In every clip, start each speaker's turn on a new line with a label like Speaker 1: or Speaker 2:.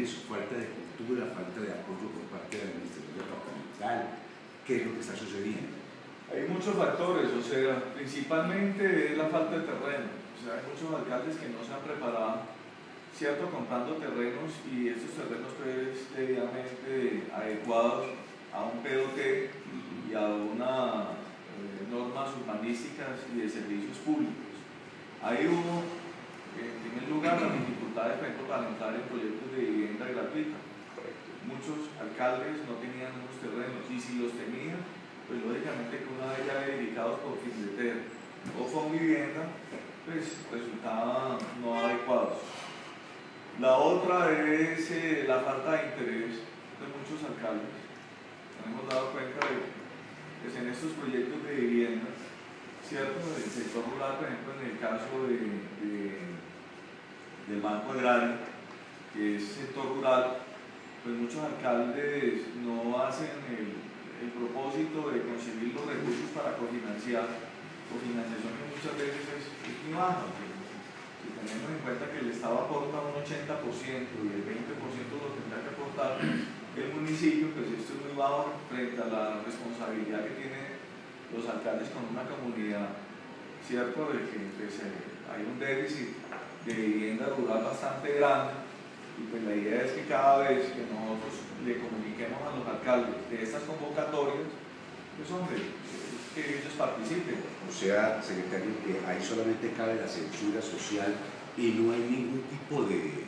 Speaker 1: eso? ¿Falta de cultura, falta de apoyo por parte de la administración departamental? ¿Qué es lo que está sucediendo?
Speaker 2: Hay muchos factores, o sea, principalmente es la falta de terreno. O sea, hay muchos alcaldes que no se han preparado, ¿cierto?, comprando terrenos, y estos terrenos pues debidamente adecuados a un POT y a unas normas urbanísticas y de servicios públicos. Ahí hubo, en primer lugar, las dificultades, por ejemplo, para entrar en proyectos de vivienda gratuita. Muchos alcaldes no tenían unos terrenos, y si los tenían, pues lógicamente que una vez ya dedicados por Findeter o Fonvivienda, pues resultaban no adecuados. La otra es la falta de interés de muchos alcaldes. Nos hemos dado cuenta de que pues, en estos proyectos de vivienda, ¿cierto?, del sector rural, por ejemplo, en el caso del Banco Agrario, que es sector rural, pues muchos alcaldes no hacen el propósito de conseguir los recursos para cofinanciar, cofinanciación que muchas veces es muy baja. Si tenemos en cuenta que el Estado aporta un 80% y el 20% lo tendrá que aportar el municipio, pues esto es muy bajo frente a la responsabilidad que tienen los alcaldes con una comunidad, ¿cierto?, de que pues, hay un déficit de vivienda rural bastante grande, y pues la idea es que cada vez que nosotros le comuniquemos a los alcaldes de estas convocatorias, pues hombre, que ellos participen.
Speaker 1: O sea, secretario, que ahí solamente cabe la censura social y no hay ningún tipo de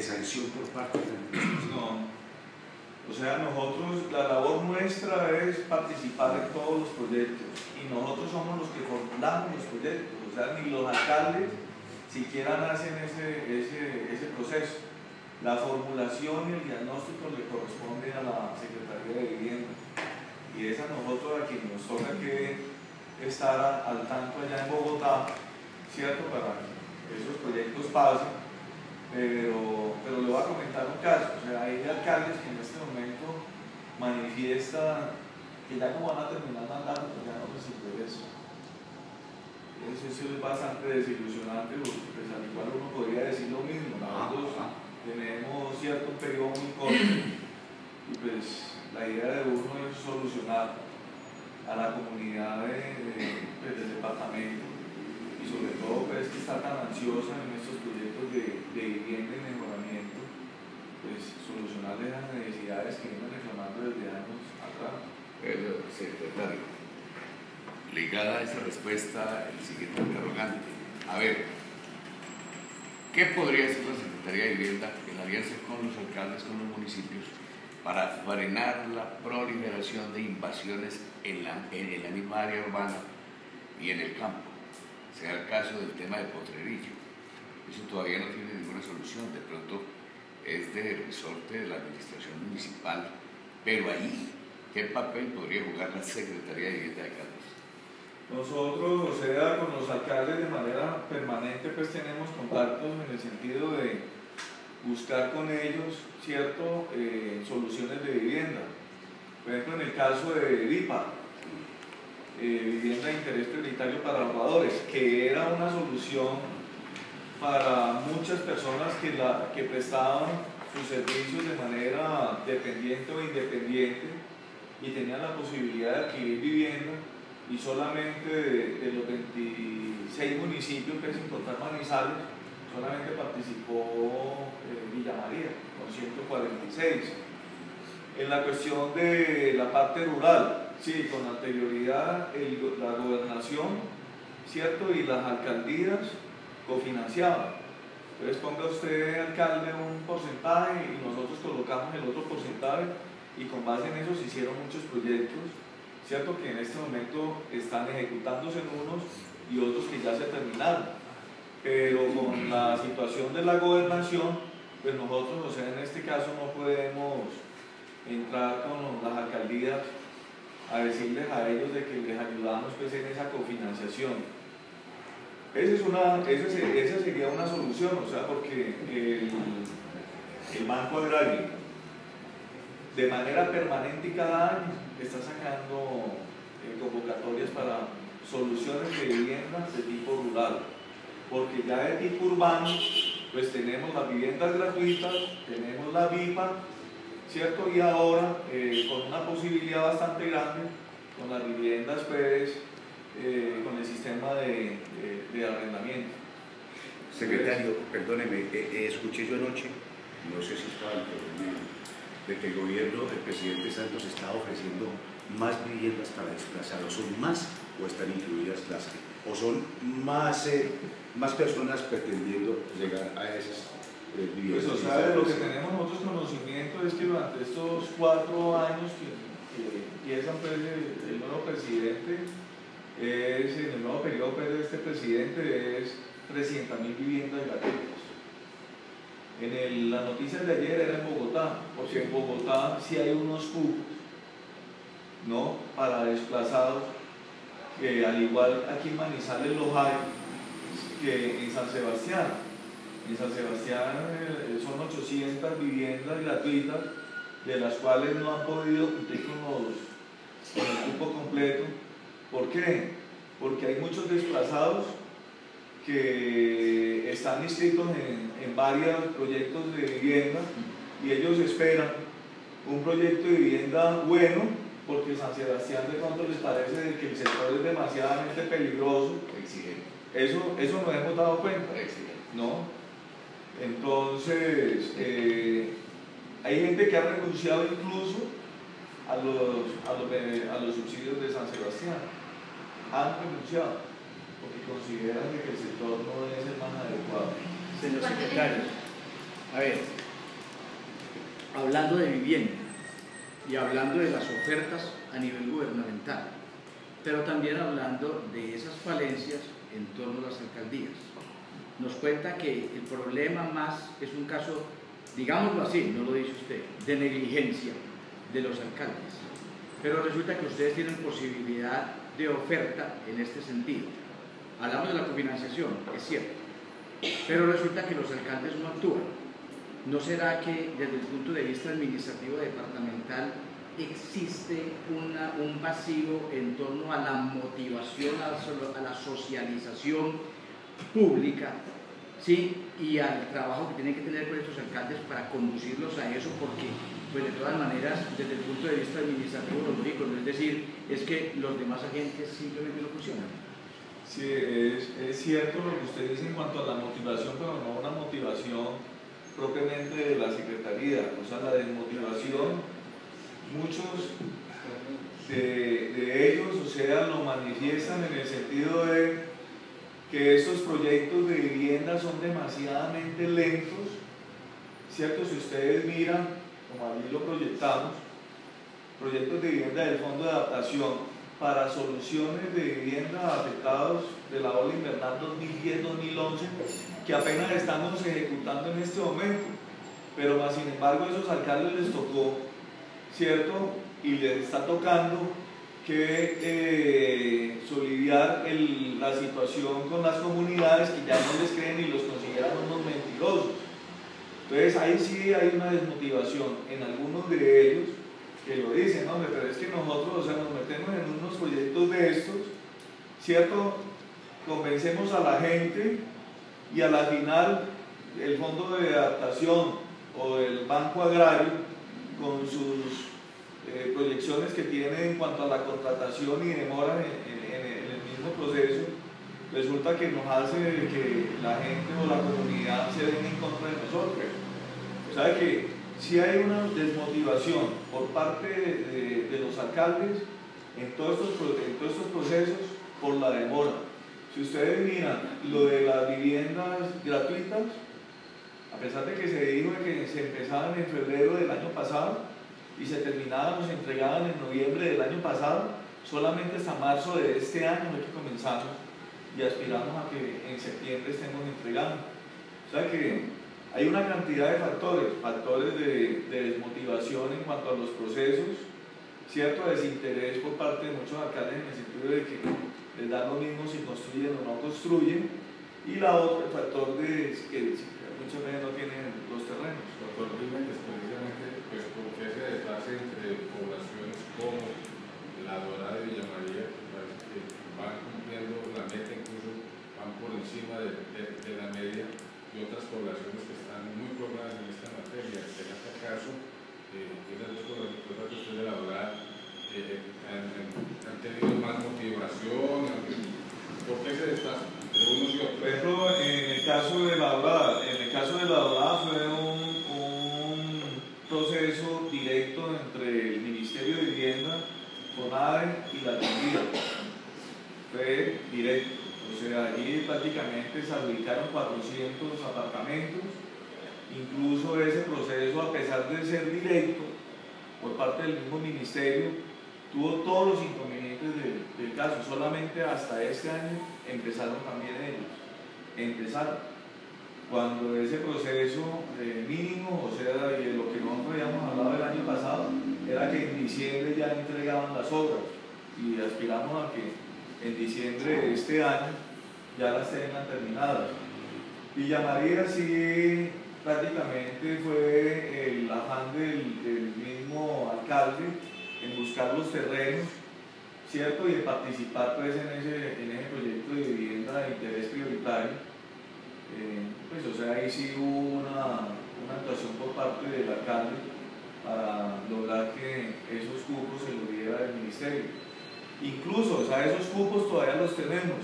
Speaker 1: sanción por parte de la administración.
Speaker 2: No. O sea, nosotros, la labor nuestra es participar en todos los proyectos, y nosotros somos los que formulamos los proyectos. O sea, ni los alcaldes siquiera hacen ese proceso. La formulación y el diagnóstico le corresponde a la Secretaría de Vivienda, y es a nosotros a quien nos toca que estar al tanto allá en Bogotá, ¿cierto?, para que esos proyectos pasen. Pero le voy a comentar un caso. O sea, hay alcaldes que en este momento manifiestan que ya como van a terminar mandando, pues ya no les interesa. Eso es bastante desilusionante, porque pues, al igual uno podría decir lo mismo. Nosotros tenemos cierto periodo muy corto, y pues la idea de uno es solucionar a la comunidad del departamento, y sobre todo pues que está tan ansiosa en estos proyectos de vivienda y mejoramiento, pues solucionarles las necesidades que vienen reclamando desde años atrás.
Speaker 3: Secretario, ligada a esa respuesta, el siguiente interrogante. A ver, ¿qué podría hacer la Secretaría de Vivienda en alianza con los alcaldes, con los municipios, para frenar la proliferación de invasiones en la misma área urbana y en el campo? Sea el caso del tema de Potrerillo. Eso todavía no tiene ninguna solución, de pronto es de resorte de la administración municipal, pero ahí, ¿qué papel podría jugar la Secretaría de Vivienda de Caldas?
Speaker 2: Nosotros, o sea, con los alcaldes de manera permanente, pues tenemos contactos en el sentido de buscar con ellos, ¿cierto?, soluciones de vivienda. Por ejemplo, en el caso de VIPA, vivienda de interés prioritario para ahorradores, que era una solución para muchas personas que prestaban sus servicios de manera dependiente o independiente, y tenían la posibilidad de adquirir vivienda, y solamente de los 26 municipios que sin contar Manizales, solamente participó Villa María con 146. En la cuestión de la parte rural, sí, con anterioridad la gobernación, ¿cierto?, y las alcaldías cofinanciaban. Entonces ponga usted, alcalde, un porcentaje y nosotros colocamos el otro porcentaje, y con base en eso se hicieron muchos proyectos, ¿cierto?, que en este momento están ejecutándose en unos y otros que ya se terminaron. Pero con la situación de la gobernación, pues nosotros, o sea, en este caso no podemos entrar con las alcaldías a decirles a ellos de que les ayudamos pues en esa cofinanciación. Esa sería una solución, o sea, porque el Banco Agrario de manera permanente y cada año está sacando convocatorias para soluciones de viviendas de tipo rural, porque ya de tipo urbano pues tenemos las viviendas gratuitas, tenemos la VIPA, ¿cierto? Y ahora, con una posibilidad bastante grande, con las viviendas, pues, con el sistema de arrendamiento.
Speaker 1: Secretario, perdóneme, escuché yo anoche, no sé si estaba entendido, de que el gobierno del presidente Santos está ofreciendo más viviendas para desplazados. ¿Son más o están incluidas las que? ¿O son más personas pretendiendo llegar a esas viviendas?
Speaker 2: Pues, o sea, de lo que tenemos nosotros conocimiento es que durante estos 4 años que empiezan pues, el nuevo presidente, en el nuevo periodo pues, de este presidente es 300.000 viviendas gratuitas. La noticia de ayer era en Bogotá, porque en Bogotá sí hay unos cupos, ¿no?, para desplazados, que al igual aquí en Manizales los hay, que en San Sebastián. En San Sebastián son 800 viviendas gratuitas, de las cuales no han podido cumplir con el cupo completo. ¿Por qué? Porque hay muchos desplazados que están inscritos en varios proyectos de vivienda y ellos esperan un proyecto de vivienda bueno, porque San Sebastián de pronto les parece que el sector es demasiadamente peligroso.
Speaker 3: Exigente.
Speaker 2: Eso nos hemos dado cuenta, ¿no? Entonces, hay gente que ha renunciado incluso a los subsidios de San Sebastián. Han renunciado porque consideran que el sector no es el más adecuado.
Speaker 4: Señor secretario, a ver, hablando de vivienda y hablando de las ofertas a nivel gubernamental, pero también hablando de esas falencias en torno a las alcaldías, nos cuenta que el problema más es un caso, digámoslo así, no lo dice usted, de negligencia de los alcaldes, pero resulta que ustedes tienen posibilidad de oferta en este sentido. Hablamos de la cofinanciación, es cierto, pero resulta que los alcaldes no actúan. ¿No será que desde el punto de vista administrativo departamental existe un vacío en torno a la motivación, a la socialización pública, ¿sí?, y al trabajo que tienen que tener con estos alcaldes para conducirlos a eso? Porque, pues de todas maneras, desde el punto de vista administrativo, lo lógico, es decir, es que los demás agentes simplemente no funcionan.
Speaker 2: Sí, es cierto lo que usted dice en cuanto a la motivación, pero no una motivación propiamente de la Secretaría, o sea, la desmotivación, muchos de ellos, o sea, lo manifiestan en el sentido de que estos proyectos de vivienda son demasiadamente lentos, ¿cierto? Si ustedes miran, como allí lo proyectamos, proyectos de vivienda del Fondo de Adaptación para soluciones de vivienda afectados de la ola invernal 2010-2011, que apenas estamos ejecutando en este momento, pero más sin embargo a esos alcaldes les tocó, ¿cierto? Y les está tocando que soliviar la situación con las comunidades que ya no les creen y los consideran unos mentirosos. Entonces ahí sí hay una desmotivación en algunos de ellos, que lo dicen, ¿no? Pero es que nosotros, o sea, nos metemos en unos proyectos de estos, ¿cierto? Convencemos a la gente y a la final el Fondo de Adaptación o el Banco Agrario, con sus proyecciones que tiene en cuanto a la contratación y demora en el mismo proceso, resulta que nos hace que la gente o la comunidad se venga en contra de nosotros. O sea que si hay una desmotivación por parte de los alcaldes en todos estos procesos por la demora. Si ustedes miran lo de las viviendas gratuitas, a pesar de que se dijo que se empezaban en febrero del año pasado y se terminaban o se entregaban en noviembre del año pasado, solamente hasta marzo de este año es que comenzamos y aspiramos a que en septiembre estemos entregando. O sea que hay una cantidad de factores de desmotivación en cuanto a los procesos, cierto desinterés por parte de muchos alcaldes en el sentido de que les da lo mismo si construyen o no construyen, y la otra, el factor de que muchas veces no tienen los terrenos.
Speaker 5: Doctor Jiménez, precisamente, pues como que ese desfase entre poblaciones como la Dorada de Villa María, que van cumpliendo la meta, incluso van por encima de la media, y otras poblaciones
Speaker 2: ahí prácticamente se adjudicaron 400 apartamentos. Incluso ese proceso, a pesar de ser directo por parte del mismo ministerio, tuvo todos los inconvenientes del caso. Solamente hasta este año empezaron también ellos. Empezaron. Cuando ese proceso mínimo, o sea, y de lo que nosotros habíamos hablado el año pasado, era que en diciembre ya entregaban las obras y aspiramos a que en diciembre de este año ya las tengan terminadas. Villa María sí prácticamente fue el afán del mismo alcalde en buscar los terrenos, ¿cierto? Y en participar pues en ese proyecto de vivienda de interés prioritario. Pues o sea, ahí sí hubo una actuación por parte del alcalde para lograr que esos cupos se los diera el ministerio. Incluso, o sea, esos cupos todavía los tenemos.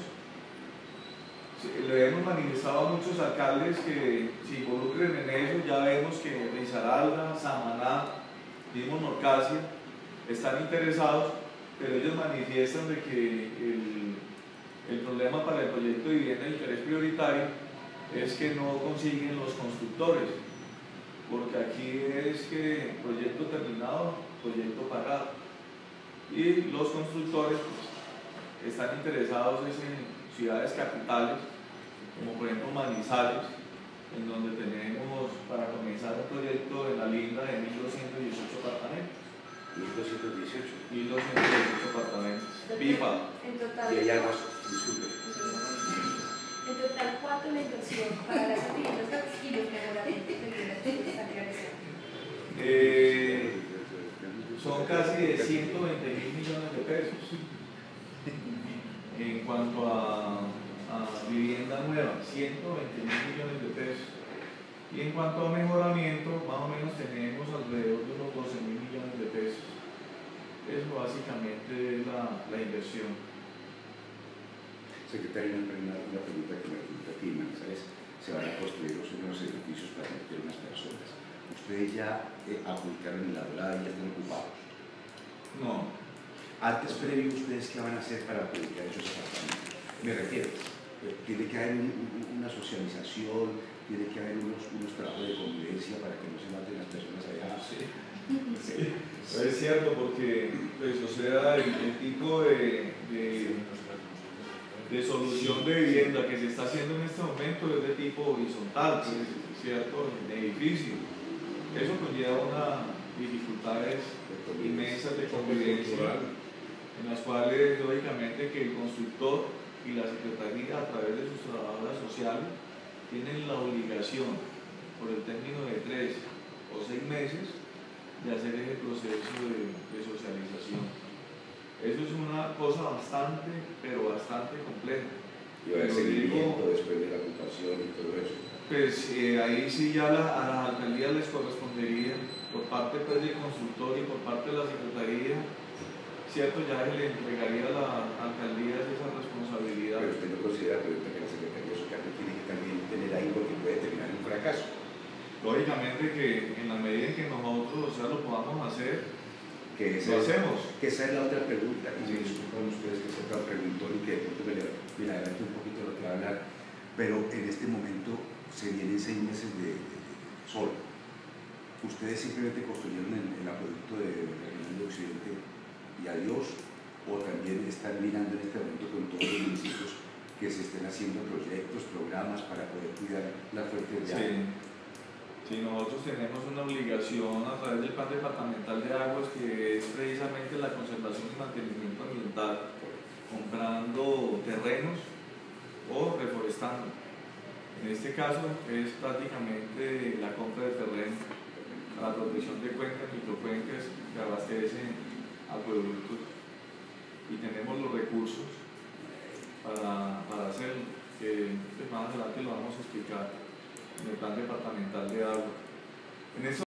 Speaker 2: Le hemos manifestado a muchos alcaldes que se involucren en eso. Ya vemos que Risaralda, Samaná, mismo Norcasia están interesados, pero ellos manifiestan de que el problema para el proyecto de vivienda de interés prioritario es que no consiguen los constructores, porque aquí es que proyecto terminado, proyecto pagado, y los constructores pues, están interesados en ciudades capitales, como por ejemplo Manizales, en donde tenemos para comenzar un proyecto en la linda de 1.218 apartamentos.
Speaker 1: 1218.
Speaker 2: 1.218 apartamentos. Pipa.
Speaker 6: En total,
Speaker 1: Y allá más, disculpe.
Speaker 6: en total, ¿cuánto la inversión para las viviendas y los mejoramientos de viviendas que están realizando?
Speaker 2: Son casi de 120.000 millones de pesos en cuanto a vivienda nueva, 120.000 millones de pesos. Y en cuanto a mejoramiento, más o menos tenemos alrededor de unos 12.000 millones de pesos. Eso básicamente es la inversión.
Speaker 1: Secretario, una pregunta que me resulta aquí en Manizales. Se van a construir los nuevos edificios para meter unas personas. ¿Ustedes ya adjudicaron en la dorada y ya están ocupados?
Speaker 2: No.
Speaker 1: Antes, previo, ¿ustedes qué van a hacer para adjudicar esos apartamentos? Me refiero, tiene que haber una socialización, tiene que haber unos trabajos de convivencia para que no se maten las personas allá.
Speaker 2: Sí. Sí. Es cierto, porque pues, o sea, el tipo de solución de vivienda que se está haciendo en este momento es de tipo horizontal, pues, ¿cierto? De edificio. Eso conlleva unas dificultades inmensas de convivencia, en las cuales, lógicamente, que el constructor y la Secretaría, a través de sus trabajadoras sociales, tienen la obligación, por el término de 3 o 6 meses, de hacer ese proceso de socialización. Eso es una cosa bastante, pero bastante compleja.
Speaker 1: Y va a haber seguimiento después de la ocupación y todo eso.
Speaker 2: Pues ahí sí ya a las alcaldías les correspondería, por parte pues, del constructor y por parte de la Secretaría, cierto, ya se le entregaría a las alcaldías esa responsabilidad.
Speaker 1: Pero usted no considera que la Secretaría de su cargo tiene que también tener ahí porque puede terminar en un fracaso.
Speaker 2: Lógicamente que en la medida en que nosotros, o sea, lo podamos hacer,
Speaker 1: Que
Speaker 2: lo hacemos.
Speaker 1: Que esa es la otra pregunta, y me disculpan ustedes que se otra preguntó y que de pronto me adelante un poquito lo que va a hablar, pero en este momento se vienen 6 meses de sol. ¿Ustedes simplemente construyeron el acueducto de Fernando Occidente y adiós? ¿O también están mirando en este momento con todos los municipios que se estén haciendo proyectos, programas para poder cuidar las fuentes de agua?
Speaker 2: Sí, nosotros tenemos una obligación a través del Plan Departamental de Aguas, que es precisamente la conservación y mantenimiento ambiental, comprando terrenos o reforestando. En este caso es prácticamente la compra de terreno para la protección de cuencas, microcuencas que abastecen acueductos, y tenemos los recursos para hacerlo, que más adelante lo vamos a explicar en el Plan Departamental de Agua. En eso